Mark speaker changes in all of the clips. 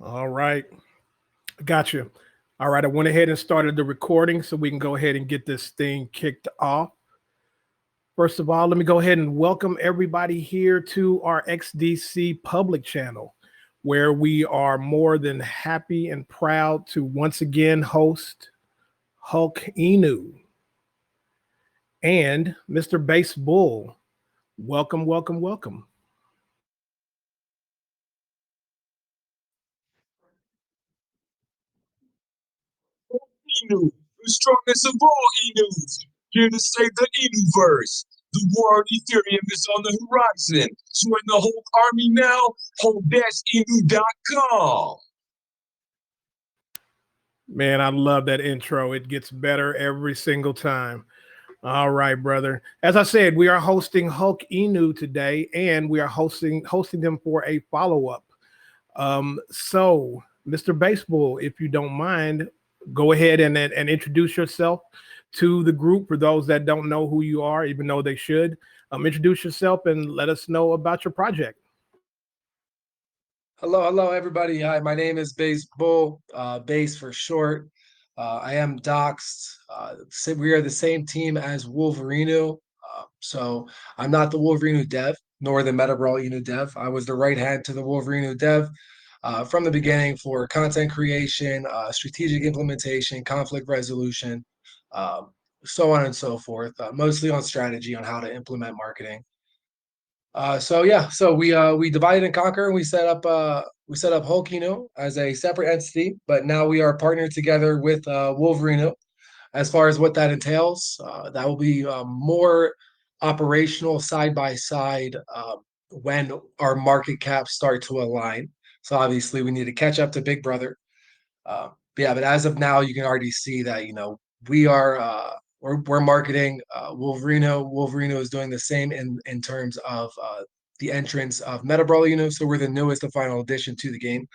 Speaker 1: All right. Gotcha. All right. I went ahead and started the recording so we can go ahead and get this thing kicked off. First of all, let me go ahead and welcome everybody here to our XDC public channel, where we are more than happy and proud to once again host Hulk Inu and Mr. Base Bull. Welcome, welcome, welcome.
Speaker 2: Inu, the strongest of all Inus, here to save the Inuverse. The war on Ethereum is on the horizon. Join the Hulk army now, hulk-inu.com.
Speaker 1: Man, I love that intro. It gets better every single time. All right, brother. As I said, we are hosting Hulk Inu today, and we are hosting them for a follow-up. So, Mr. Baseball, if you don't mind, go ahead and introduce yourself to the group for those that don't know who you are, even though they should. Introduce yourself and let us know about your project.
Speaker 3: Hello, everybody. Hi, my name is Base Bull, Base for short. I am doxxed. We are the same team as Wolverino. So I'm not the Wolverino dev, nor the Metabrawl Inu dev. I was the right hand to the Wolverino dev from the beginning for content creation, strategic implementation, conflict resolution, um, so on and so forth. Mostly on strategy on how to implement marketing. So we divided and conquer. And we set up Hulkino as a separate entity, but now we are partnered together with Wolverino. As far as what that entails, that will be more operational side by side when our market caps start to align. So obviously we need to catch up to Big Brother. But as of now, you can already see that we are we're marketing Wolverino. Wolverino is doing the same in terms of the entrance of Meta Brawl Inu. So we're the newest and final addition to the game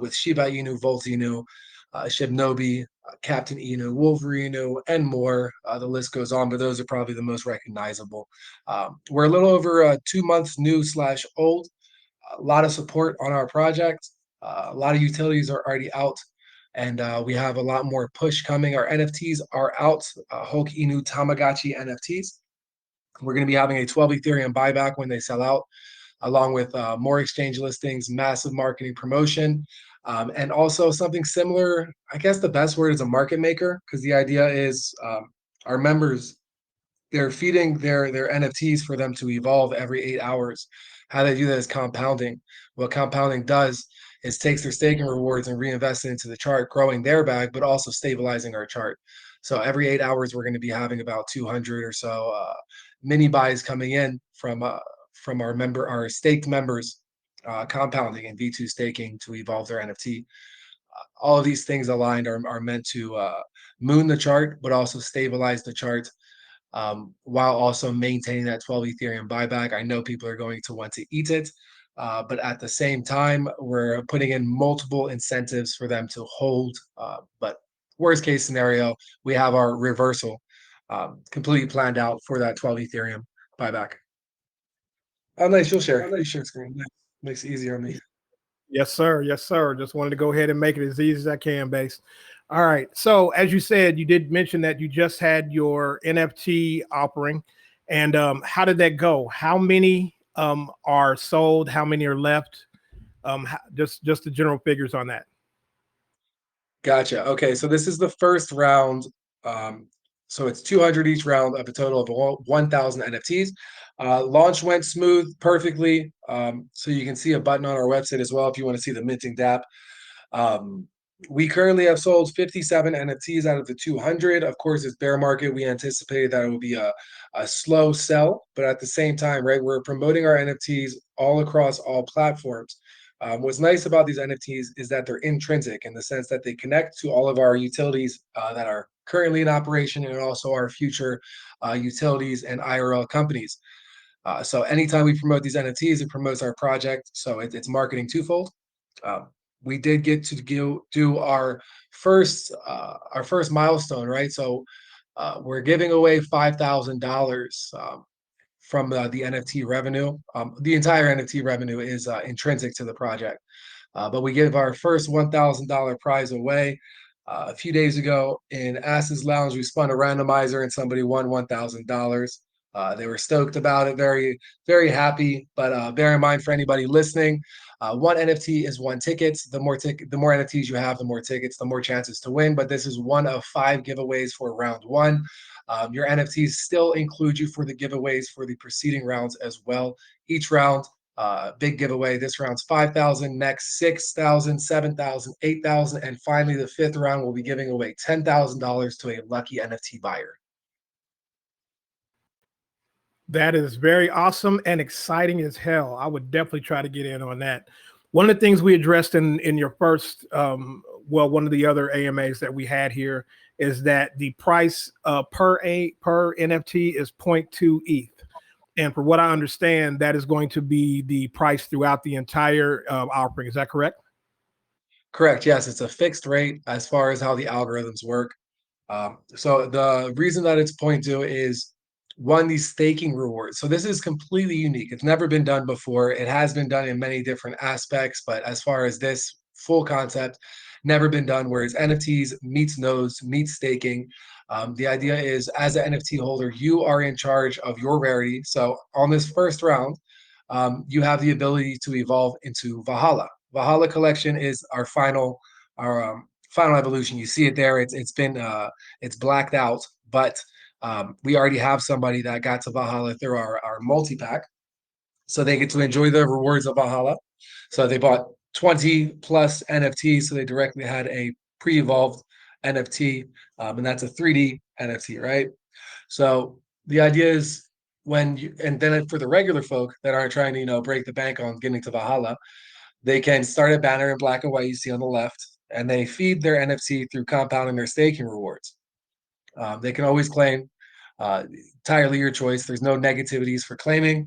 Speaker 3: with Shiba Inu, Volt Inu, Shibnobi, Captain Inu, Wolverino, and more. The list goes on, but those are probably the most recognizable. We're a little over 2 months new slash old. A lot of support on our project. A lot of utilities are already out, and we have a lot more push coming. Our NFTs are out. Hulk Inu Tamagotchi NFTs. We're going to be having a 12 Ethereum buyback when they sell out, along with more exchange listings, massive marketing promotion, and also something similar. I guess the best word is a market maker, because the idea is our members, they're feeding their NFTs for them to evolve every 8 hours. How they do that is compounding. What compounding does is takes their staking rewards and reinvests it into the chart, growing their bag, but also stabilizing our chart. So every 8 hours, we're going to be having about 200 or so mini buys coming in from our staked members, compounding and V2 staking to evolve their NFT. All of these things aligned are meant to moon the chart, but also stabilize the chart while also maintaining that 12 Ethereum buyback. I know people are going to want to eat it, but at the same time, we're putting in multiple incentives for them to hold. But worst case scenario, we have our reversal completely planned out for that 12 Ethereum buyback. Oh, nice. You'll share. You share screen. Nice. Makes it easier on me.
Speaker 1: Yes, sir. Yes, sir. Just wanted to go ahead and make it as easy as I can, Base. All right. So, as you said, you did mention that you just had your NFT offering. And how did that go? How many are sold? How many are left? Just the general figures on that.
Speaker 3: Gotcha. Okay, so this is the first round. So it's 200 each round of a total of 1,000 NFTs. Launch went smooth, perfectly. So you can see a button on our website as well if you want to see the minting dApp. We currently have sold 57 NFTs out of the 200. Of course, it's bear market. We anticipated that it would be a slow sell, but at the same time, right, we're promoting our NFTs all across all platforms. What's nice about these NFTs is that they're intrinsic in the sense that they connect to all of our utilities that are currently in operation and also our future utilities and IRL companies. So anytime we promote these NFTs, it promotes our project. So it's marketing twofold. Um, we did get to do our first milestone, right? So we're giving away $5,000 from the NFT revenue. The entire NFT revenue is intrinsic to the project. But we gave our first $1,000 prize away a few days ago in Ass's Lounge. We spun a randomizer and somebody won $1,000. They were stoked about it, very, very happy. But bear in mind for anybody listening, one NFT is one ticket. The more NFTs you have, the more tickets, the more chances to win. But this is one of 5 giveaways for round one. Your NFTs still include you for the giveaways for the preceding rounds as well. Each round, big giveaway. This round's 5,000, next 6,000, 7,000, 8,000, and finally the 5th round will be giving away $10,000 to a lucky NFT buyer.
Speaker 1: That is very awesome and exciting as hell. I would definitely try to get in on that. One of the things we addressed in your first, one of the other AMAs that we had here is that the price per NFT is 0.2 ETH. And for what I understand, that is going to be the price throughout the entire offering. Is that correct?
Speaker 3: Correct. Yes, it's a fixed rate as far as how the algorithms work. So the reason that it's 0.2 is one, these staking rewards. So this is completely unique. It's never been done before. It has been done in many different aspects, but as far as this full concept, never been done where it's NFTs meets nodes, meets staking. The idea is as an NFT holder, you are in charge of your rarity. So on this first round, you have the ability to evolve into Valhalla. Valhalla collection is our final evolution. You see it there. It's blacked out, but we already have somebody that got to Valhalla through our multi-pack. So they get to enjoy the rewards of Valhalla. So they bought 20 plus NFTs. So they directly had a pre-evolved NFT, and that's a 3D NFT, right? So the idea is and then for the regular folk that aren't trying to, break the bank on getting to Valhalla, they can start a banner in black and white you see on the left, and they feed their NFT through compounding their staking rewards. They can always claim, entirely your choice. There's no negativities for claiming.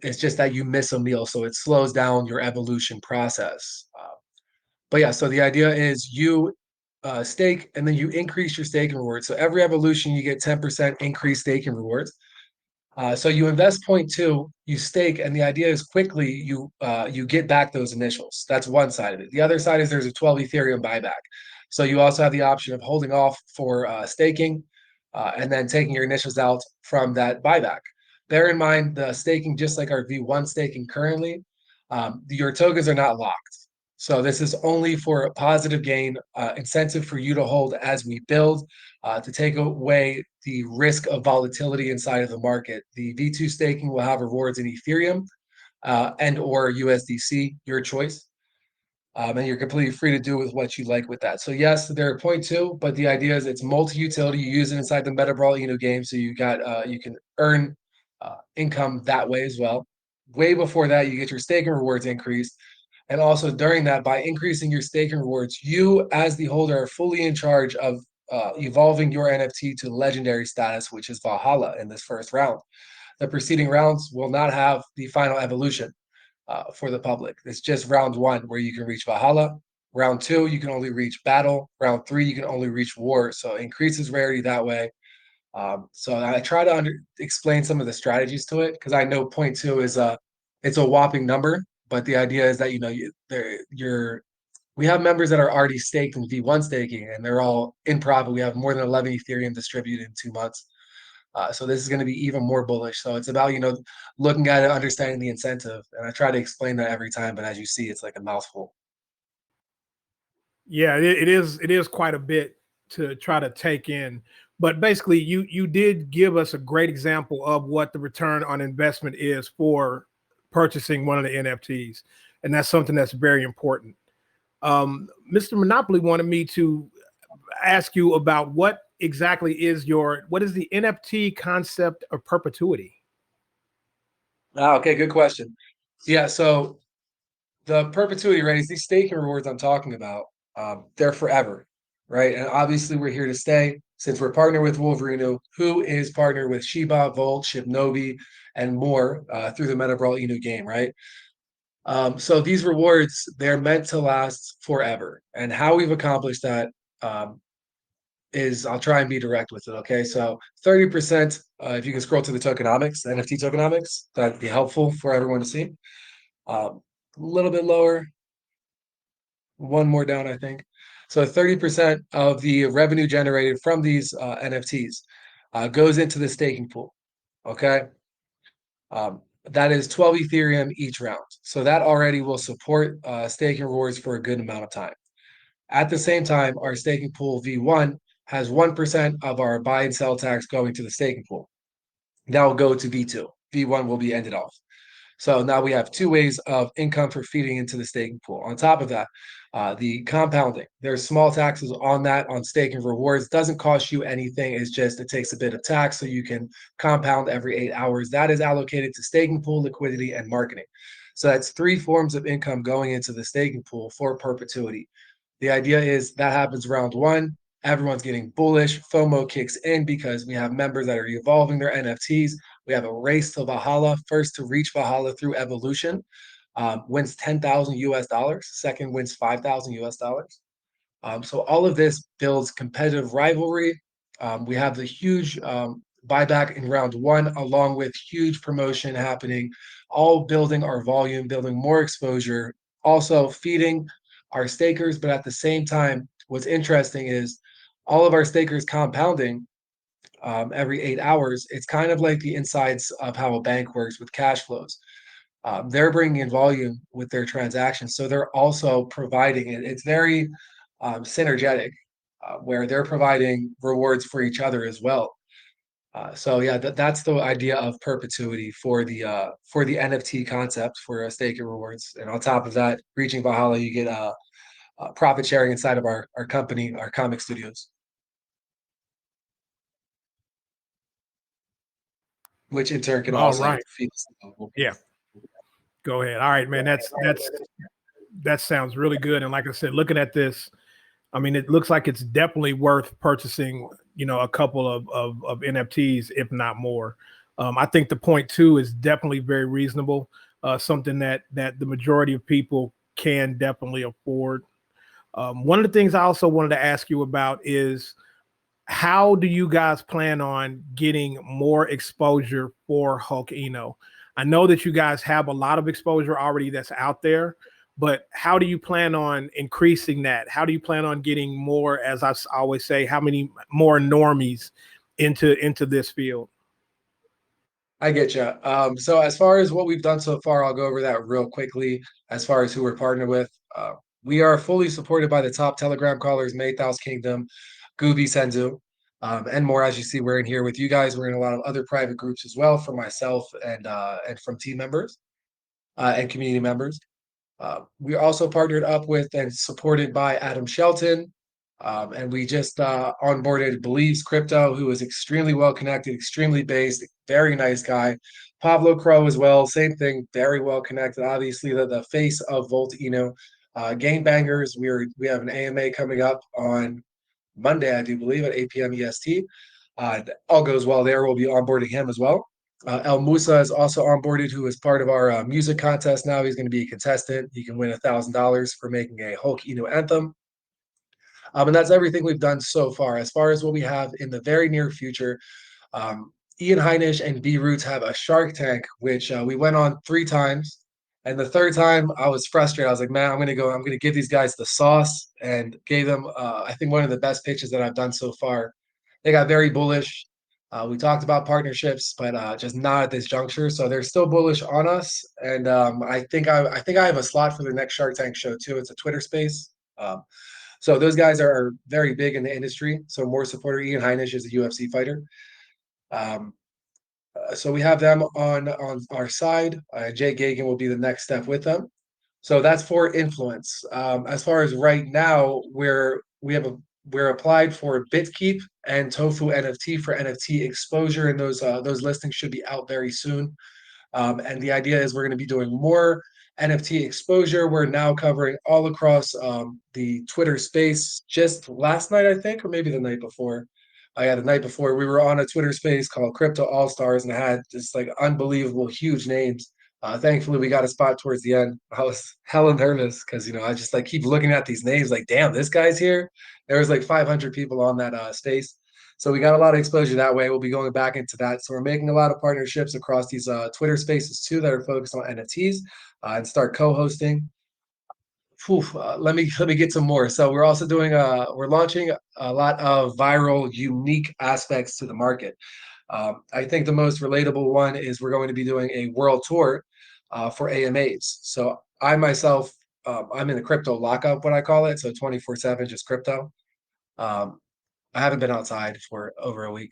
Speaker 3: It's just that you miss a meal, so it slows down your evolution process. But yeah, so the idea is you stake and then you increase your staking rewards. So every evolution, you get 10% increased staking rewards. So you invest 0.2, you stake, and the idea is quickly you get back those initials. That's one side of it. The other side is there's a 12 Ethereum buyback. So you also have the option of holding off for staking and then taking your initials out from that buyback. Bear in mind the staking, just like our V1 staking currently, your tokens are not locked. So this is only for a positive gain, incentive for you to hold as we build, to take away the risk of volatility inside of the market. The V2 staking will have rewards in Ethereum and or USDC, your choice. And you're completely free to do with what you like with that. So yes, they're 0.2, but the idea is it's multi-utility. You use it inside the Meta Brawl game, so you can earn income that way as well. Way before that, you get your staking rewards increased. And also during that, by increasing your staking rewards, you as the holder are fully in charge of evolving your NFT to legendary status, which is Valhalla in this first round. The preceding rounds will not have the final evolution for the public. It's just round one where you can reach Valhalla. Round two, you can only reach battle. Round three, you can only reach war. So it increases rarity that way. So I try to explain some of the strategies to it because I know 0.2 is it's a whopping number, but the idea is that we have members that are already staked in V1 staking and they're all in profit. We have more than 11 Ethereum distributed in 2 months. So this is going to be even more bullish. So it's about, looking at it, understanding the incentive. And I try to explain that every time, but as you see, it's like a mouthful.
Speaker 1: Yeah, it is quite a bit to try to take in. But basically, you did give us a great example of what the return on investment is for purchasing one of the NFTs. And that's something that's very important. Mr. Monopoly wanted me to ask you about what exactly is the NFT concept of perpetuity?
Speaker 3: Okay, good question. Yeah, so the perpetuity rates, these staking rewards I'm talking about, they're forever, right? And obviously we're here to stay since we're partnered with Wolverino, who is partnered with Shiba, Volt, Shibnobi, and more through the Meta Brawl game, right? So these rewards, they're meant to last forever. And how we've accomplished that is I'll try and be direct with it. Okay. So 30%, if you can scroll to the tokenomics, the NFT tokenomics, that'd be helpful for everyone to see. A little bit lower. one more down, I think. So 30% of the revenue generated from these NFTs goes into the staking pool. Okay. That is 12 Ethereum each round. So that already will support staking rewards for a good amount of time. At the same time, our staking pool V1 has 1% of our buy and sell tax going to the staking pool. That will go to V2. V1 will be ended off. So now we have two ways of income for feeding into the staking pool. On top of that, the compounding. There's small taxes on that on staking rewards. Doesn't cost you anything. It's just it takes a bit of tax so you can compound every 8 hours. That is allocated to staking pool, liquidity, and marketing. So that's three forms of income going into the staking pool for perpetuity. The idea is that happens round one. Everyone's getting bullish. FOMO kicks in because we have members that are evolving their NFTs. We have a race to Valhalla. First to reach Valhalla through evolution wins 10,000 US dollars. Second wins 5,000 US dollars. So all of this builds competitive rivalry. We have the huge buyback in round one, along with huge promotion happening, all building our volume, building more exposure, also feeding our stakers. But at the same time, what's interesting is all of our stakers compounding every 8 hours. It's kind of like the insides of how a bank works with cash flows. They're bringing in volume with their transactions, so they're also providing it. It's very synergetic, where they're providing rewards for each other as well. So yeah, that's the idea of perpetuity for the NFT concept for staking rewards. And on top of that, reaching Valhalla, you get profit sharing inside of our company, our comic studios, which in turn can
Speaker 1: All
Speaker 3: also
Speaker 1: right.
Speaker 3: feed us.
Speaker 1: Yeah. Go ahead. All right, man. That sounds really good. And like I said, looking at this, I mean, it looks like it's definitely worth purchasing, a couple of NFTs, if not more. I think the 0.2 is definitely very reasonable, something that the majority of people can definitely afford. One of the things I also wanted to ask you about is how do you guys plan on getting more exposure for Hulk Eno? I know that you guys have a lot of exposure already that's out there, but how do you plan on increasing that? How do you plan on getting more, as I always say, how many more normies into this field?
Speaker 3: I get you. So as far as what we've done so far, I'll go over that real quickly. As far as who we're partnered with, we are fully supported by the top Telegram callers, Maythouse Kingdom, Gooby Senzu, and more. As you see, we're in here with you guys. We're in a lot of other private groups as well, from myself and from team members and community members. We are also partnered up with and supported by Adam Shelton. And we just onboarded Believes Crypto, who is extremely well connected, extremely based, very nice guy. Pablo Crow as well, same thing, very well connected. Obviously, the face of Volt Eno. Game Bangers, we have an AMA coming up on Monday, I do believe, at 8 p.m. EST. All goes well there. We'll be onboarding him as well. El Musa is also onboarded, who is part of our music contest now. He's going to be a contestant. He can win $1,000 for making a Hulk Eno anthem. And that's everything we've done so far. As far as what we have in the very near future, Ian Heinisch and B Roots have a Shark Tank, which we went on 3 times. And the third time, I was frustrated. I was like, man, I'm going to give these guys the sauce, and gave them, I think, one of the best pitches that I've done so far. They got very bullish. We talked about partnerships, but just not at this juncture. So they're still bullish on us. And I think I have a slot for the next Shark Tank show too. It's a Twitter space. So those guys are very big in the industry. So more supporter. Ian Heinisch is a UFC fighter. So we have them on our side. Jay Gagan will be the next step with them. So that's for influence. As far as right now, we're applied for BitKeep and Tofu NFT for NFT exposure, and those listings should be out very soon. And the idea is we're going to be doing more NFT exposure. We're now covering all across the Twitter space. Just last night, I think, or maybe the night before. The night before, we were on a Twitter space called Crypto All Stars, and it had just like unbelievable, huge names. Thankfully, we got a spot towards the end. I was hella nervous because I just like keep looking at these names, like, damn, this guy's here. There was like 500 people on that space. So we got a lot of exposure that way. We'll be going back into that. So we're making a lot of partnerships across these Twitter spaces too that are focused on NFTs and start co-hosting. let me get some more. So we're also doing we're launching a lot of viral, unique aspects to the market. I think the most relatable one is we're going to be doing a world tour for AMAs. So I myself, I'm in a crypto lockup, what I call it. So 24/7, just crypto. Um, I haven't been outside for over a week.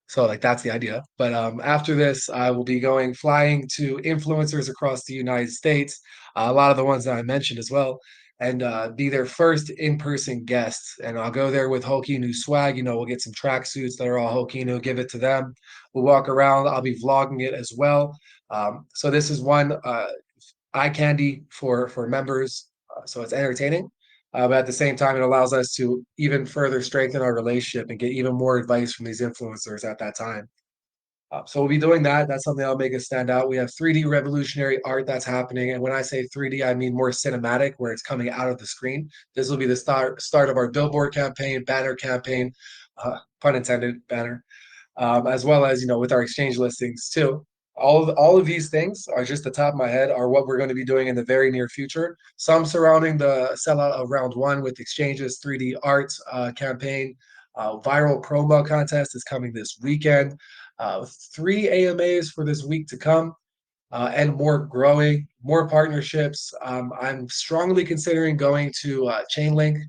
Speaker 3: So like that's the idea. But after this, I will be flying to influencers across the United States, a lot of the ones that I mentioned as well, and be their first in-person guests. And I'll go there with Hokinu swag. We'll get some tracksuits that are all Hokinu, give it to them. We'll walk around. I'll be vlogging it as well. So this is one eye candy for members. So it's entertaining. But at the same time, it allows us to even further strengthen our relationship and get even more advice from these influencers at that time. So we'll be doing that. That's something that'll make us stand out. We have 3D revolutionary art that's happening. And when I say 3D, I mean more cinematic, where it's coming out of the screen. This will be the start of our billboard campaign, banner campaign, pun intended, banner, as well as, with our exchange listings too. All of these things are just the top of my head are what we're going to be doing in the very near future. Some surrounding the sellout of round one with exchanges, 3D art campaign, viral promo contest is coming this weekend. 3 AMAs for this week to come, and more growing, more partnerships. I'm strongly considering going to Chainlink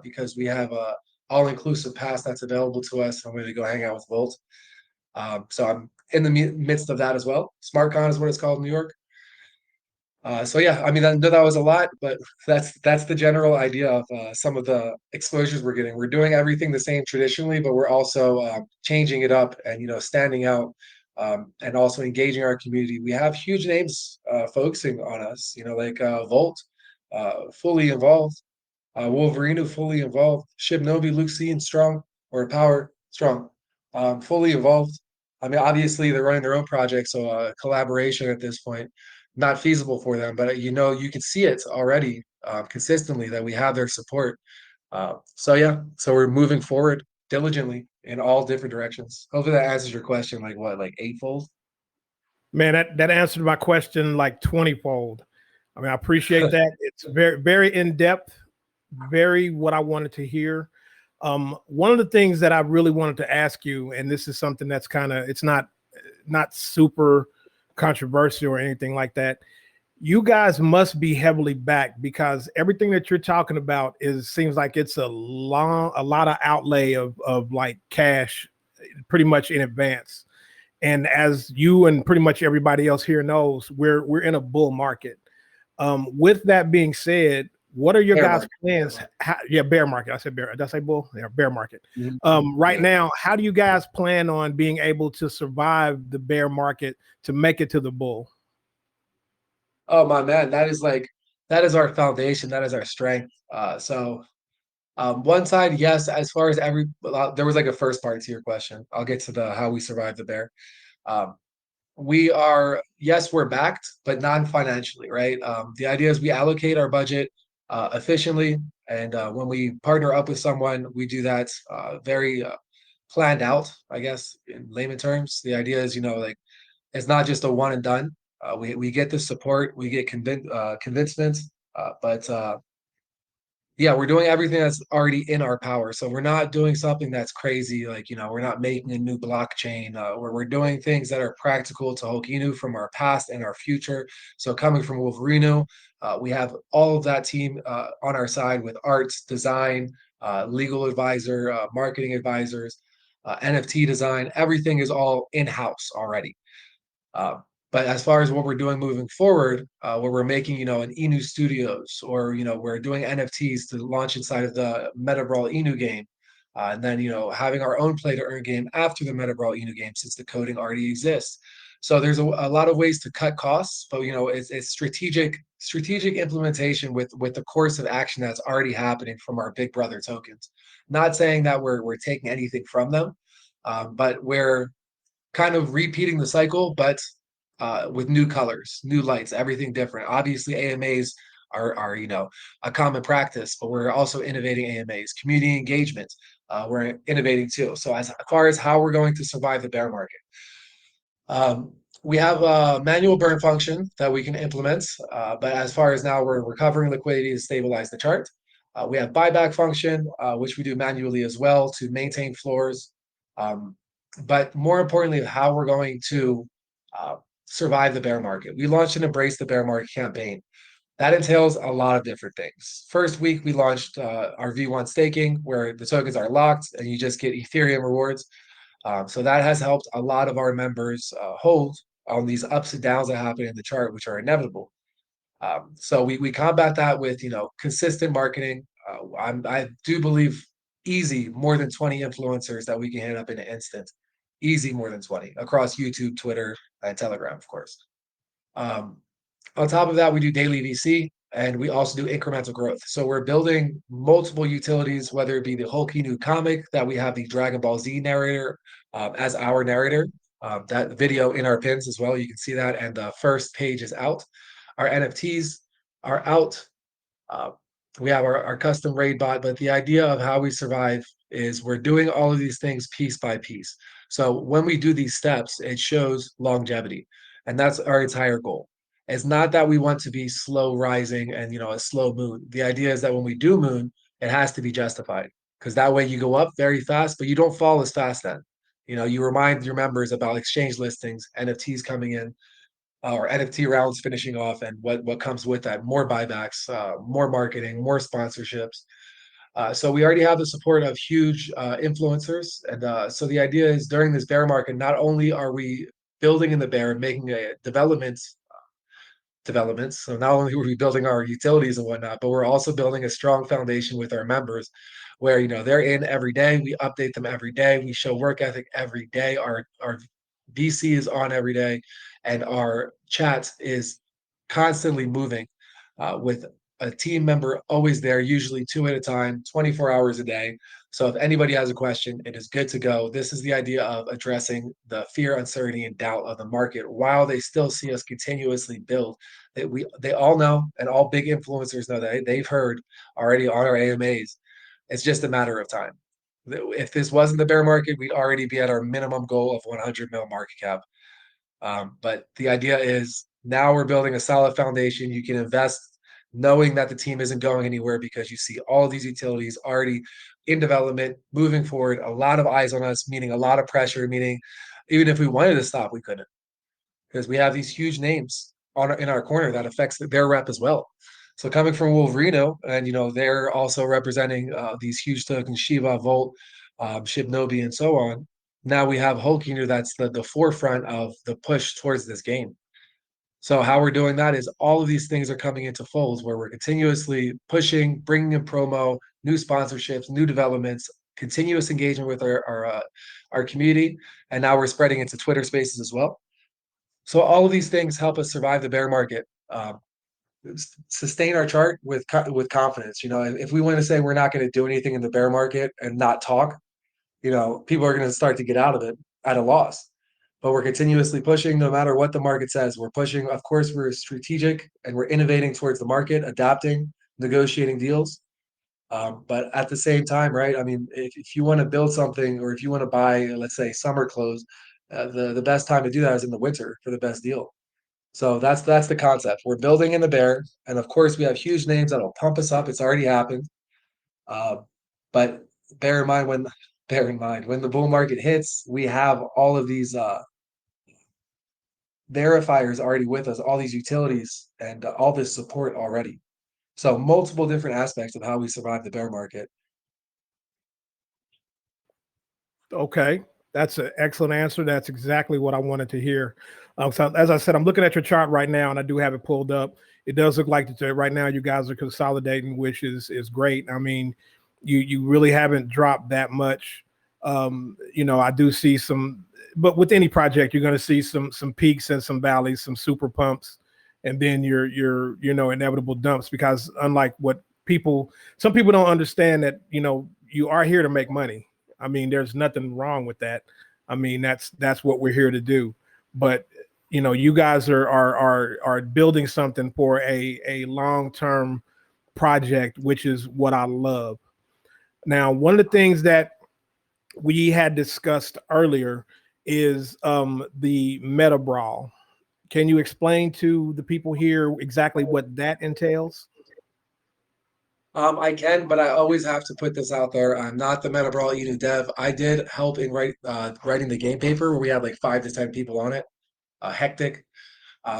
Speaker 3: because we have a all-inclusive pass that's available to us. I'm going to go hang out with Volt. So I'm in the midst of that as well. SmartCon is what it's called in New York. So yeah, I mean, that was a lot, but that's the general idea of some of the exposures we're getting. We're doing everything the same traditionally, but we're also changing it up and standing out, and also engaging our community. We have huge names focusing on us, like Volt, fully involved, Wolverino fully involved, Shibnobi, Lucy, and Strong, or Power Strong, fully involved. I mean, obviously they're running their own project, so collaboration at this point not feasible for them. But you can see it already consistently that we have their support. So yeah, so we're moving forward diligently in all different directions. Hopefully that answers your question. Like what, like eightfold?
Speaker 1: Man, that answered my question like 20-fold. I mean, I appreciate that. It's very, very in depth, very what I wanted to hear. One of the things that I really wanted to ask you, and this is something that's it's not super controversial or anything like that. You guys must be heavily backed because everything that you're talking about seems like it's a lot of outlay of like cash pretty much in advance. And as you and pretty much everybody else here knows, we're in a bull market. With that being said, what are your guys' plans? Bear market. I said bear. Did I say bull? Yeah, bear market. Right now, how do you guys plan on being able to survive the bear market to make it to the bull?
Speaker 3: Oh my man, that is our foundation. That is our strength. One side, yes, as far as there was like a first part to your question. I'll get to the how we survived the bear. Um, yes, we're backed, but non-financially, right? The idea is we allocate our budget efficiently, and when we partner up with someone, we do that very planned out, I guess, in layman terms. The idea is, like it's not just a one and done. We get the support, we get convincement, but yeah, we're doing everything that's already in our power. So we're not doing something that's crazy, like, we're not making a new blockchain. We're doing things that are practical to Hokinu from our past and our future. So coming from Wolverino, we have all of that team on our side with arts, design, legal advisor, marketing advisors, NFT design. Everything is all in-house already. Uh, but as far as what we're doing moving forward, where we're making, an INU Studios, or we're doing NFTs to launch inside of the Meta Brawl INU game, and then having our own play to earn game after the Meta Brawl INU game, since the coding already exists. So there's a lot of ways to cut costs, but it's strategic implementation with the course of action that's already happening from our Big Brother tokens. Not saying that we're taking anything from them, but we're kind of repeating the cycle, but with new colors, new lights, everything different. Obviously, AMAs are a common practice, but we're also innovating AMAs, community engagement. We're innovating too. So as far as how we're going to survive the bear market, We have a manual burn function that we can implement, but as far as now, we're recovering liquidity to stabilize the chart. We have buyback function, which we do manually as well to maintain floors. But more importantly, how we're going to uh, survive the bear market. We launched an Embrace the Bear Market campaign. That entails a lot of different things. First week, we launched our V1 staking, where the tokens are locked and you just get Ethereum rewards. So that has helped a lot of our members hold on these ups and downs that happen in the chart, which are inevitable. So we combat that with consistent marketing. I do believe easy more than 20 influencers that we can hit up in an instant. Easy more than 20 across YouTube, Twitter, and Telegram, of course. On top of that, we do daily VC and we also do incremental growth. So we're building multiple utilities, whether it be the Hulk new comic that we have the Dragon Ball Z narrator as our narrator. That video in our pins as well. You can see that. And the first page is out. Our NFTs are out. Uh, we have our custom raid bot, but the idea of how we survive is we're doing all of these things piece by piece. So when we do these steps, it shows longevity. And that's our entire goal. It's not that we want to be slow rising and a slow moon. The idea is that when we do moon, it has to be justified because that way you go up very fast, but you don't fall as fast then. You remind your members about exchange listings, NFTs coming in, or NFT rounds finishing off, and what comes with that: more buybacks, more marketing, more sponsorships. So we already have the support of huge influencers, and so the idea is during this bear market, not only are we building in the bear and making a developments. So not only were we building our utilities and whatnot, but we're also building a strong foundation with our members where they're in every day. We update them every day. We show work ethic every day. Our VC is on every day, and our chat is constantly moving with a team member always there, usually two at a time, 24 hours a day. So if anybody has a question, it is good to go. This is the idea of addressing the fear, uncertainty, and doubt of the market while they still see us continuously build. They all know, and all big influencers know that they've heard already on our AMAs. It's just a matter of time. If this wasn't the bear market, we'd already be at our minimum goal of 100 mil market cap. But the idea is now we're building a solid foundation. You can invest knowing that the team isn't going anywhere because you see all these utilities already in development, moving forward, a lot of eyes on us, meaning a lot of pressure, meaning even if we wanted to stop, we couldn't because we have these huge names in our corner that affects their rep as well. So coming from Wolverino, and they're also representing these huge tokens, Shiva, Volt, Shibnobi, and so on. Now we have Hulkiner that's the forefront of the push towards this game. So how we're doing that is all of these things are coming into folds where we're continuously pushing, bringing in promo, new sponsorships, new developments, continuous engagement with our community, and now we're spreading into Twitter Spaces as well. So all of these things help us survive the bear market, sustain our chart with confidence. If we want to say we're not going to do anything in the bear market and not talk, people are going to start to get out of it at a loss. But we're continuously pushing no matter what the market says. We're pushing. Of course, we're strategic and we're innovating towards the market, adapting, negotiating deals. But at the same time, right? I mean, if you want to build something or if you want to buy, let's say, summer clothes, the best time to do that is in the winter for the best deal. So that's the concept. We're building in the bear, and of course, we have huge names that'll pump us up. It's already happened. Uh, but bear in mind when the bull market hits, we have all of these verifiers already with us, all these utilities, and all this support already. So multiple different aspects of how we survive the bear market.
Speaker 1: Okay, that's an excellent answer. That's exactly what I wanted to hear. So as I said, I'm looking at your chart right now, and I do have it pulled up. It does look like right now you guys are consolidating, which is great. I mean, you really haven't dropped that much. I do see some, but with any project, you're going to see some peaks and some valleys, some super pumps, and then your inevitable dumps. Because unlike what some people don't understand that you are here to make money. I mean, there's nothing wrong with that. I mean, that's what we're here to do. But you guys are building something for a long-term project, which is what I love. Now, one of the things that we had discussed earlier is the meta brawl. Can you explain to the people here exactly what that entails?
Speaker 3: I can, but I always have to put this out there. I'm not the Meta Brawl Inu dev. I did help in writing the game paper where we had like 5 to 10 people on it. Hectic.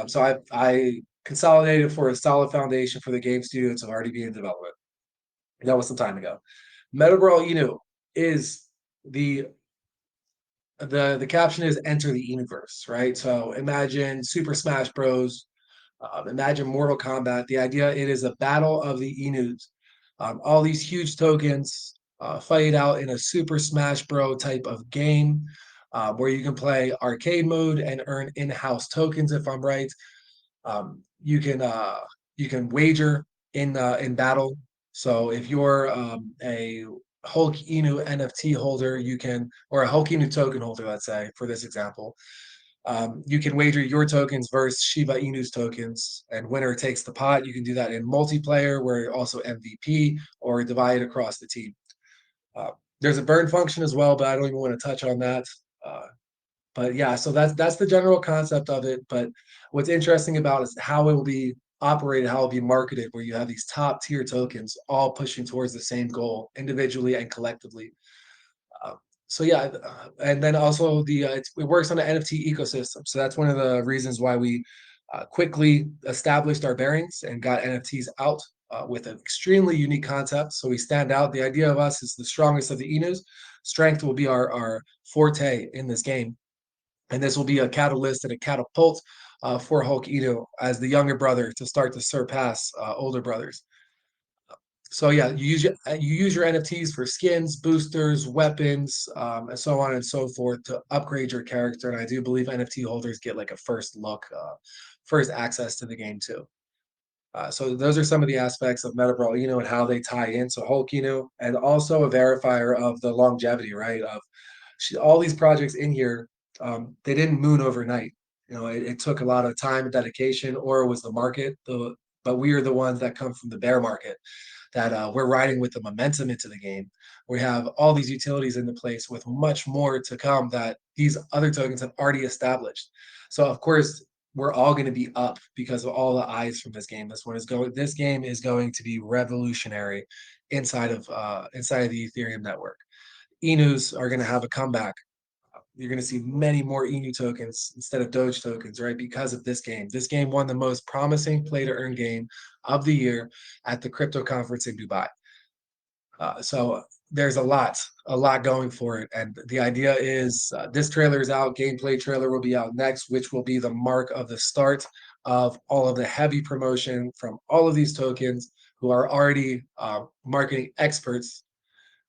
Speaker 3: So I consolidated for a solid foundation for the game studio to already be in development. That was some time ago. Meta Brawl Inu is the caption is enter the universe, right? So imagine Super Smash Bros. Imagine Mortal Kombat. The idea it is a battle of the Inus. All these huge tokens fight out in a Super Smash Bros. Type of game where you can play arcade mode and earn in-house tokens. If I'm right, you can wager in battle. So if you're a Hulk Inu NFT holder, you can, or a Hulk Inu token holder, let's say, for this example, you can wager your tokens versus Shiba Inu's tokens, and winner takes the pot. You can do that in multiplayer, where you're also MVP, or divide across the team. There's a burn function as well, but I don't even want to touch on that. But yeah, so that's the general concept of it. But what's interesting about it is how it will be operated, how it will be marketed, where you have these top tier tokens all pushing towards the same goal individually and collectively. Uh, so yeah, and then also it works on the NFT ecosystem. So that's one of the reasons why we quickly established our bearings and got NFTs out with an extremely unique concept. So we stand out. The idea of us is the strongest of the Inus. Strength will be our forte in this game, and this will be a catalyst and a catapult for Hulk Inu as the younger brother to start to surpass older brothers. So yeah, you use your NFTs for skins, boosters, weapons, and so on and so forth to upgrade your character. And I do believe NFT holders get like a first look, first access to the game too. So those are some of the aspects of Meta Brawl, and how they tie in. So Hulk, and also a verifier of the longevity, right? Of all these projects in here, they didn't moon overnight. It took a lot of time and dedication, or it was the market. But we are the ones that come from the bear market, that we're riding with the momentum into the game. We have all these utilities in the place with much more to come that these other tokens have already established. So of course, we're all going to be up because of all the eyes from this game. This game is going to be revolutionary inside of the Ethereum network. Inus are going to have a comeback. You're going to see many more Inu tokens instead of Doge tokens, right? Because of this game. This game won the most promising play to earn game of the year at the crypto conference in Dubai. So there's a lot going for it. And the idea is this trailer is out. Gameplay trailer will be out next, which will be the mark of the start of all of the heavy promotion from all of these tokens who are already marketing experts.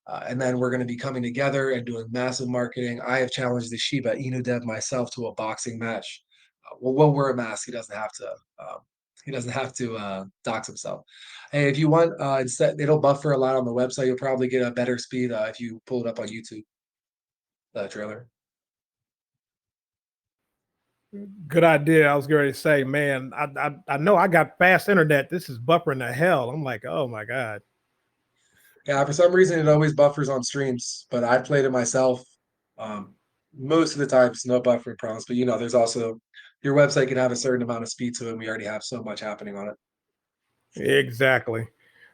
Speaker 3: And then we're going to be coming together and doing massive marketing. I have challenged the Shiba Inu dev myself to a boxing match. We'll wear a mask. He doesn't have to. Dox himself. Hey, if you want, instead it'll buffer a lot on the website. You'll probably get a better speed if you pull it up on YouTube. The trailer.
Speaker 1: Good idea. I was going to say, man, I know I got fast internet. This is buffering the hell. I'm like, oh my god.
Speaker 3: Yeah, for some reason it always buffers on streams, but I played it myself. Most of the time, it's no buffering problems. But there's also your website can have a certain amount of speed to it. And we already have so much happening on it.
Speaker 1: Exactly.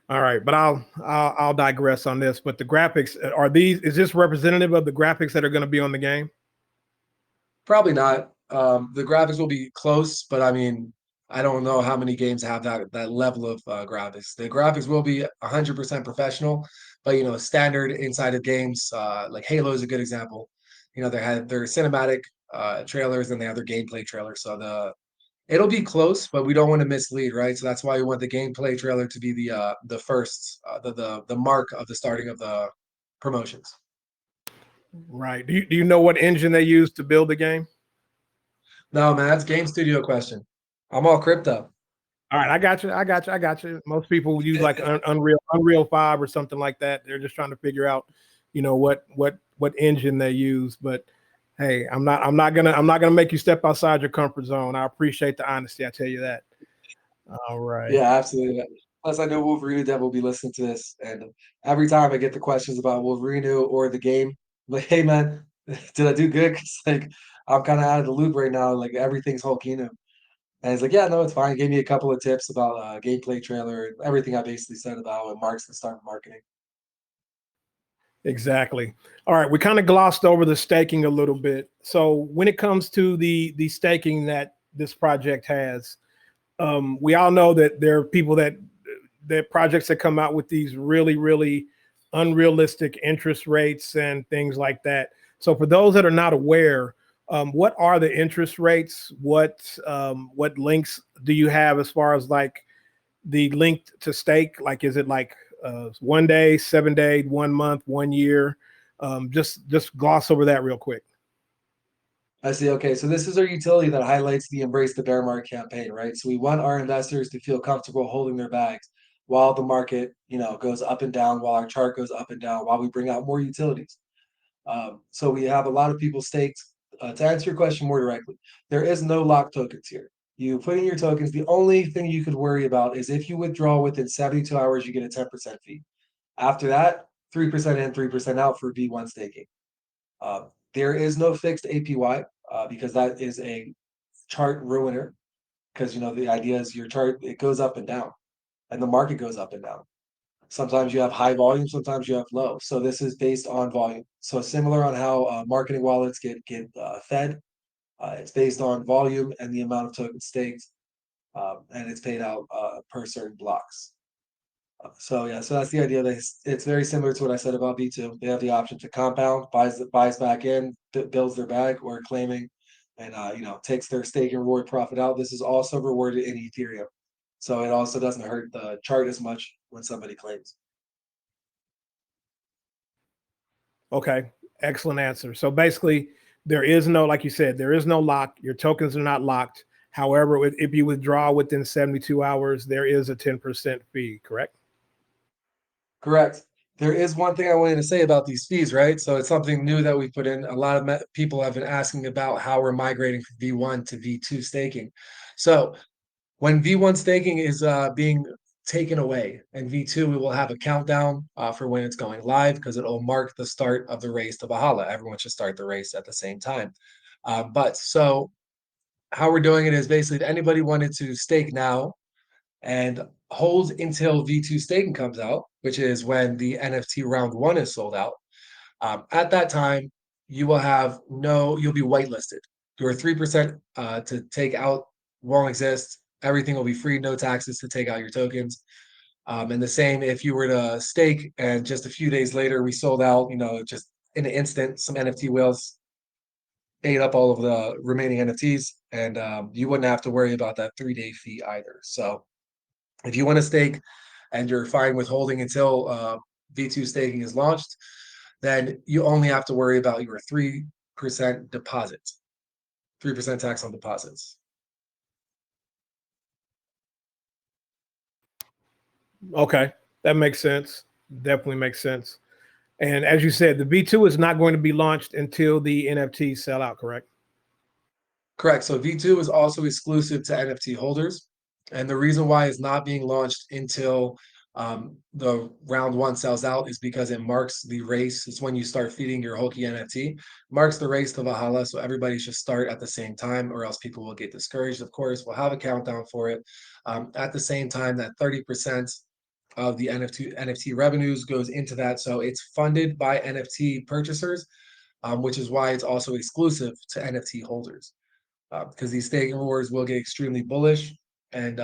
Speaker 1: All right, but I'll digress on this. But the graphics is this representative of the graphics that are going to be on the game?
Speaker 3: Probably not. The graphics will be close, but I mean, I don't know how many games have that level of graphics. The graphics will be 100% professional, but standard inside of games, like Halo is a good example. They had their cinematic trailers and they have their gameplay trailers. So it'll be close, but we don't want to mislead, right? So that's why we want the gameplay trailer to be the first, the mark of the starting of the promotions.
Speaker 1: Right. Do you know what engine they use to build the game?
Speaker 3: No, man, that's game studio question. I'm all crypto.
Speaker 1: All right, I got you. Most people use like Unreal 5 or something like that. They're just trying to figure out, what engine they use. But hey, I'm not gonna make you step outside your comfort zone. I appreciate the honesty. I tell you that. All right.
Speaker 3: Yeah, absolutely. Plus, I know Wolverine Dev will be listening to this, and every time I get the questions about Wolverine or the game, I'm like, hey man, did I do good? Because like I'm kind of out of the loop right now. Like everything's whole Kino. And he's like, yeah, no, it's fine. Gave me a couple of tips about gameplay trailer and everything I basically said about when Mark's the start of marketing.
Speaker 1: Exactly. All right, we kind of glossed over the staking a little bit. So when it comes to the staking that this project has, we all know that there are people that projects that come out with these really unrealistic interest rates and things like that. So for those that are not aware, what are the interest rates? What links do you have as far as like the link to stake? Like, is it like 1 day, 7 day, 1 month, 1 year? Just gloss over that real quick.
Speaker 3: I see. Okay, so this is our utility that highlights the Embrace the Bear Market campaign, right? So we want our investors to feel comfortable holding their bags while the market, goes up and down, while our chart goes up and down, while we bring out more utilities. So we have a lot of people staked. To answer your question more directly, there is no locked tokens here. You put in your tokens. The only thing you could worry about is if you withdraw within 72 hours, you get a 10% fee. After that, 3% in, 3% out for V1 staking. There is no fixed APY because that is a chart ruiner. Because the idea is your chart, it goes up and down, and the market goes up and down. Sometimes you have high volume, sometimes you have low. So this is based on volume. So similar on how marketing wallets get fed, it's based on volume and the amount of tokens staked, and it's paid out per certain blocks. So yeah, so that's the idea. That it's very similar to what I said about V2. They have the option to compound, buys back in, builds their bag, or claiming, and takes their stake and reward profit out. This is also rewarded in Ethereum, so it also doesn't hurt the chart as much when somebody claims.
Speaker 1: Okay, excellent answer. So basically, there is no, like you said, there is no lock. Your tokens are not locked. However, if you withdraw within 72 hours, there is a 10% fee, correct?
Speaker 3: Correct. There is one thing I wanted to say about these fees, right? So it's something new that we put in. A lot of people have been asking about how we're migrating from V1 to V2 staking. So when V1 staking is being taken away and V2, we will have a countdown for when it's going live because it'll mark the start of the race to Valhalla. Everyone should start the race at the same time. But so how we're doing it is basically anybody wanted to stake now and hold until V2 staking comes out, which is when the NFT round one is sold out. At that time, you'll be whitelisted. Your 3% to take out won't exist. Everything will be free, no taxes to take out your tokens. And the same if you were to stake and just a few days later we sold out, just in an instant, some NFT whales ate up all of the remaining NFTs, and you wouldn't have to worry about that 3-day fee either. So if you want to stake and you're fine with holding until V2 staking is launched, then you only have to worry about your 3% deposit, 3% tax on deposits.
Speaker 1: Okay, that makes sense. Definitely makes sense. And as you said, the V2 is not going to be launched until the NFTs sell out, correct?
Speaker 3: Correct. So V2 is also exclusive to NFT holders. And the reason why it's not being launched until the round one sells out is because it marks the race. It's when you start feeding your Hulky NFT, marks the race to Valhalla. So everybody should start at the same time, or else people will get discouraged. Of course, we'll have a countdown for it. At the same time, that 30% of the NFT revenues goes into that. So it's funded by NFT purchasers, which is why it's also exclusive to NFT holders. Because these staking rewards will get extremely bullish, and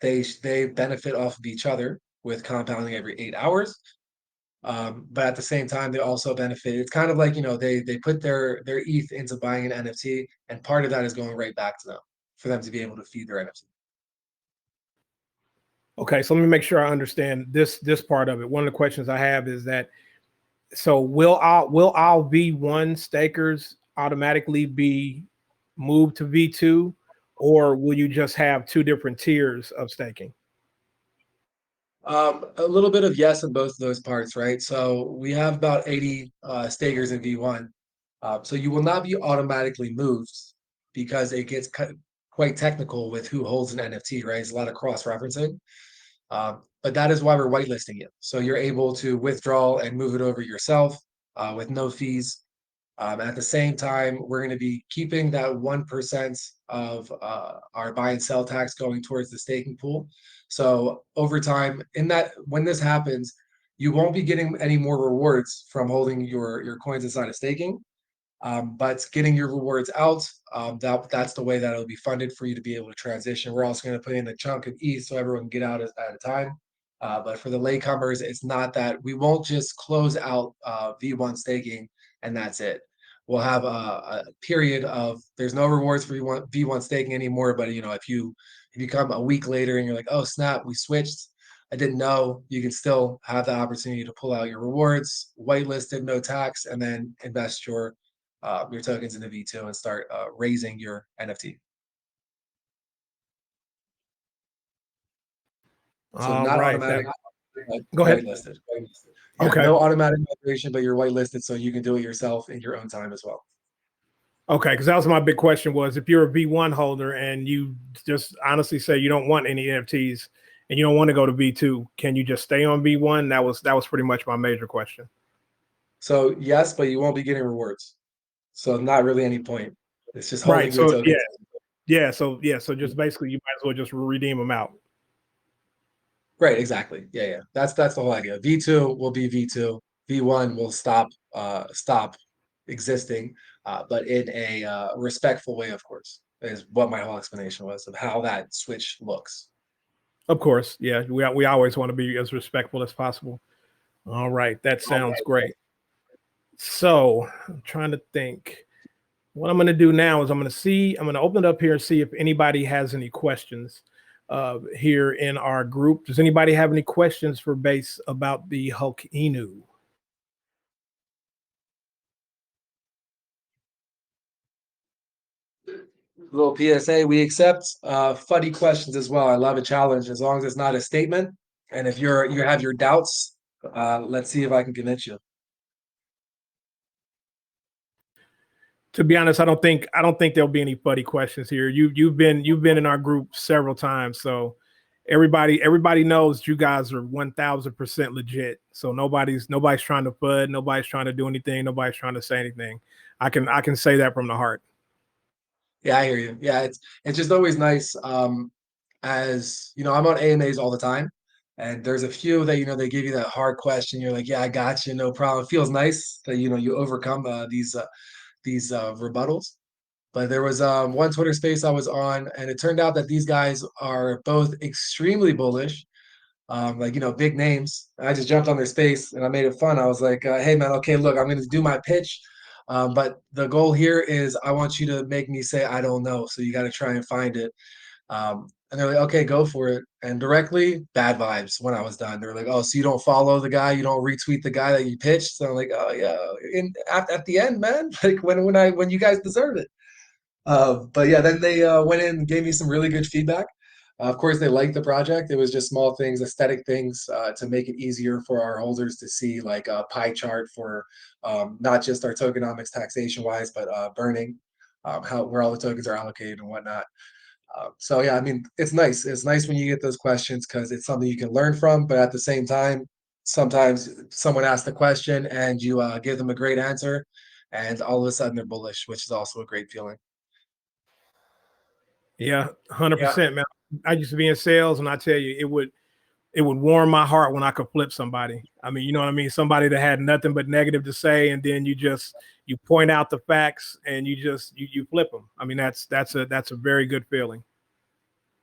Speaker 3: they benefit off of each other with compounding every 8 hours. But at the same time, they also benefit. It's kind of like they put their ETH into buying an NFT, and part of that is going right back to them for them to be able to feed their NFT.
Speaker 1: Okay, so let me make sure I understand this part of it. One of the questions I have is that, so will all V1 stakers automatically be moved to V2, or will you just have two different tiers of staking?
Speaker 3: A little bit of yes in both of those parts, right? So we have about 80 stakers in V1. So you will not be automatically moved because it gets quite technical with who holds an NFT, right? It's a lot of cross-referencing. But that is why we're whitelisting it. So you're able to withdraw and move it over yourself with no fees. At the same time, we're going to be keeping that 1% of our buy and sell tax going towards the staking pool. So over time, when this happens, you won't be getting any more rewards from holding your coins inside of staking. But getting your rewards out, that's the way that it'll be funded for you to be able to transition. We're also going to put in a chunk of ETH so everyone can get out at a time. But for the latecomers, it's not that we won't just close out V1 staking and that's it. We'll have a period of there's no rewards for V1 staking anymore. But if you come a week later and you're like, oh snap, we switched. I didn't know. You can still have the opportunity to pull out your rewards, whitelisted, no tax, and then invest your tokens into V2 and start raising your NFT. So
Speaker 1: All
Speaker 3: not
Speaker 1: right.
Speaker 3: automatic,
Speaker 1: Go ahead.
Speaker 3: whitelisted.
Speaker 1: Okay.
Speaker 3: No automatic migration, but you're whitelisted, so you can do it yourself in your own time as well.
Speaker 1: Okay, because that was my big question was if you're a V1 holder and you just honestly say you don't want any NFTs and you don't want to go to V2, can you just stay on V1? That was pretty much my major question.
Speaker 3: So yes, but you won't be getting rewards. So not really any point. It's just holding
Speaker 1: Right.
Speaker 3: your
Speaker 1: So
Speaker 3: tokens.
Speaker 1: So just basically you might as well just redeem them out.
Speaker 3: Right, exactly. Yeah. That's the whole idea. V2 will be V2. V1 will stop existing, but in a respectful way, of course, is what my whole explanation was of how that switch looks.
Speaker 1: Of course. Yeah. We always want to be as respectful as possible. All right. That sounds great. So I'm trying to think. What I'm going to do now is I'm going to open it up here and see if anybody has any questions here in our group. Does anybody have any questions for Base about the Hulk INU?
Speaker 3: Little PSA, we accept funny questions as well. I love a challenge as long as it's not a statement. And if you have your doubts, let's see if I can convince you.
Speaker 1: To be honest, I don't think there'll be any funny questions here. You've been in our group several times, so everybody knows you guys are 1000% legit. So nobody's trying to FUD, nobody's trying to do anything, nobody's trying to say anything. I can say that from the heart.
Speaker 3: Yeah, I hear you. Yeah, it's just always nice. As I'm on AMAs all the time, and there's a few that they give you that hard question. You're like, yeah, I got you, no problem. It feels nice that you overcome these rebuttals. But there was one Twitter space I was on, and it turned out that these guys are both extremely bullish, big names. I just jumped on their space and I made it fun. I was like, hey man, okay, look, I'm going to do my pitch. But the goal here is I want you to make me say, I don't know. So you got to try and find it. And they're like, okay, go for it. And directly, bad vibes when I was done. They're like, oh, so you don't follow the guy, you don't retweet the guy that you pitched. So I'm like, oh yeah. And at the end, man, like when you guys deserve it. But yeah, then they went in and gave me some really good feedback. Of course, they liked the project. It was just small things, aesthetic things to make it easier for our holders to see, like a pie chart for not just our tokenomics taxation wise, but burning, where all the tokens are allocated and whatnot. So yeah, I mean, it's nice. It's nice when you get those questions because it's something you can learn from. But at the same time, sometimes someone asks the question and you give them a great answer, and all of a sudden they're bullish, which is also a great feeling.
Speaker 1: Yeah, 100%, man. I used to be in sales, and I tell you, it would warm my heart when I could flip somebody. I mean, you know what I mean? Somebody that had nothing but negative to say, and then you point out the facts and you flip them. I mean, that's a very good feeling.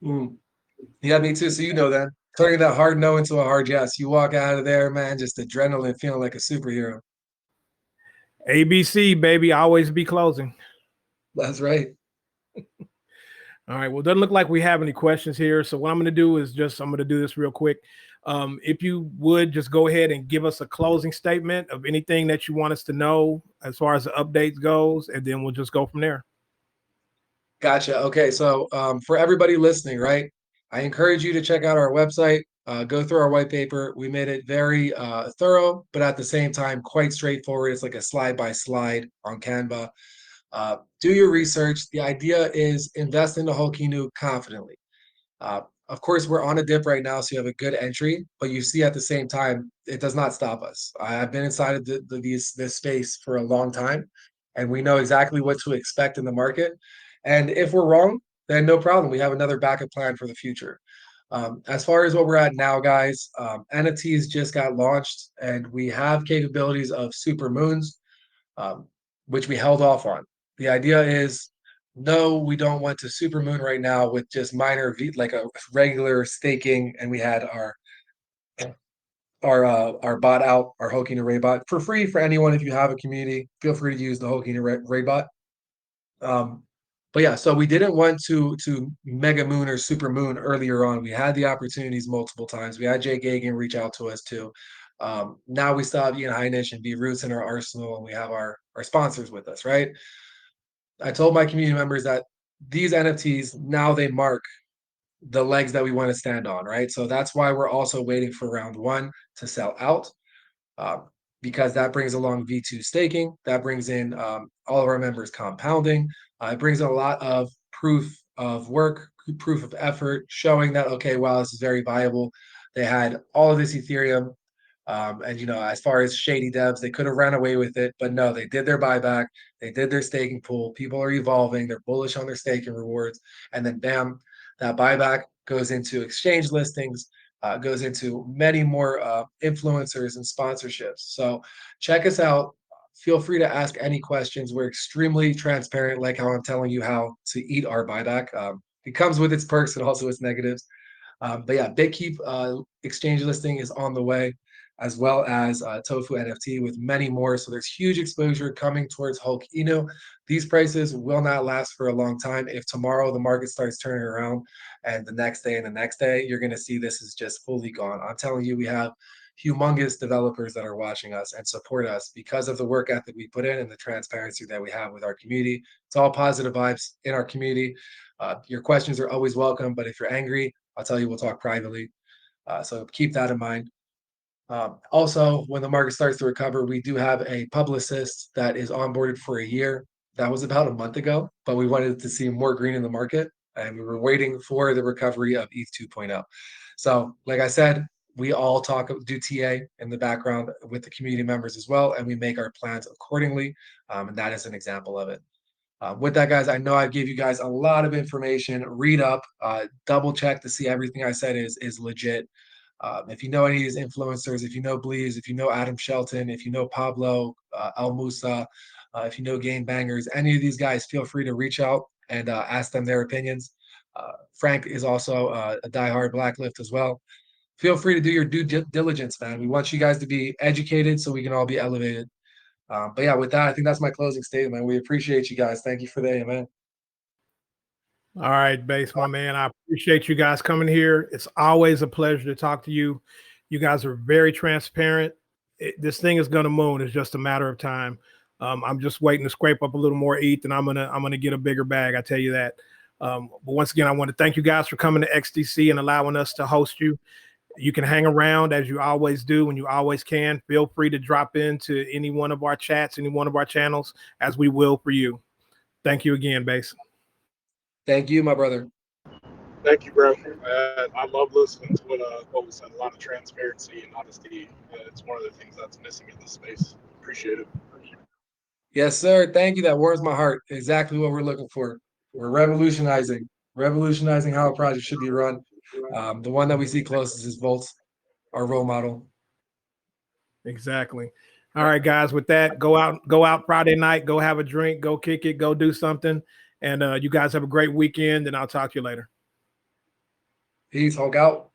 Speaker 3: Yeah, me too. So then turning that hard no into a hard yes. You walk out of there, man, just adrenaline, feeling like a superhero.
Speaker 1: ABC, baby, always be closing.
Speaker 3: That's right.
Speaker 1: All right. Well, it doesn't look like we have any questions here. So what I'm going to do is I'm going to do this real quick. If you would just go ahead and give us a closing statement of anything that you want us to know as far as the updates goes, and then we'll just go from there.
Speaker 3: Gotcha. Okay. So for everybody listening, right, I encourage you to check out our website, go through our white paper. We made it very thorough, but at the same time, quite straightforward. It's like a slide by slide on Canva. Do your research. The idea is invest in the Hulk INU confidently. Of course, we're on a dip right now, so you have a good entry, but you see at the same time, it does not stop us. I've been inside of this space for a long time. and we know exactly what to expect in the market. And if we're wrong, then no problem. We have another backup plan for the future. As far as what we're at now, guys, NFTs just got launched, and we have capabilities of super moons, um, which we held off on. The idea is, no, we don't want to super moon right now with just minor like a regular staking, and we had our bot out, our Hoking Array bot for free for anyone. If you have a community, feel free to use the Hoking Array bot. But yeah, so we didn't want to mega moon or super moon earlier on. We had the opportunities multiple times. We had Jay Gagan reach out to us too. Now we still have Ian Heinisch and B Roots in our arsenal, and we have our sponsors with us, right? I told my community members that these NFTs now they mark the legs that we want to stand on, right? So that's why we're also waiting for round one to sell out, because that brings along V2 staking, that brings in all of our members compounding. It brings in a lot of proof of work, proof of effort, showing that, okay, wow, this is very viable. They had all of this Ethereum. And, you know, as far as shady devs, they could have ran away with it, but no, they did their buyback. They did their staking pool. People are evolving. They're bullish on their staking rewards. And then, bam, that buyback goes into exchange listings, goes into many more influencers and sponsorships. So check us out. Feel free to ask any questions. We're extremely transparent, like how I'm telling you how to eat our buyback. It comes with its perks and also its negatives. But yeah, BitKeep exchange listing is on the way, as well as Tofu NFT with many more. So there's huge exposure coming towards Hulk Inu. These prices will not last for a long time. If tomorrow the market starts turning around and the next day and the next day, you're going to see this is just fully gone. I'm telling you, we have humongous developers that are watching us and support us because of the work ethic we put in and the transparency that we have with our community. It's all positive vibes in our community. Your questions are always welcome, but if you're angry, I'll tell you, we'll talk privately. So keep that in mind. Also, when the market starts to recover, we do have a publicist that is onboarded for a year. That was about a month ago, but we wanted to see more green in the market, and we were waiting for the recovery of ETH 2.0. So, like I said, we all do TA in the background with the community members as well, and we make our plans accordingly. And that is an example of it. With that, guys, I know I gave you guys a lot of information. Read up, double check to see everything I said is legit. If you know any of these influencers, if you know Bleez, if you know Adam Shelton, if you know Pablo, El Musa, if you know Game Bangers, any of these guys, feel free to reach out and ask them their opinions. Frank is also a diehard Blacklift as well. Feel free to do your due diligence, man. We want you guys to be educated so we can all be elevated. But yeah, with that, I think that's my closing statement. We appreciate you guys. Thank you for that, man.
Speaker 1: All right, Base, my man. I appreciate you guys coming here. It's always a pleasure to talk to you. You guys are very transparent. This thing is gonna moon. It's just a matter of time. I'm just waiting to scrape up a little more ETH, and I'm gonna get a bigger bag. I tell you that. But once again, I want to thank you guys for coming to XDC and allowing us to host you. You can hang around as you always do and you always can. Feel free to drop into any one of our chats, any one of our channels, as we will for you. Thank you again, Base.
Speaker 3: Thank you, my brother.
Speaker 4: Thank you, bro. I love listening to what was said. A lot of transparency and honesty. It's one of the things that's missing in this space. Appreciate it.
Speaker 3: Yes, sir. Thank you. That warms my heart. Exactly what we're looking for. We're revolutionizing how a project should be run. The one that we see closest is Volts, our role model.
Speaker 1: Exactly. All right, guys. With that, go out Friday night. Go have a drink. Go kick it. Go do something. And you guys have a great weekend. And I'll talk to you later.
Speaker 3: Peace. Hulk out.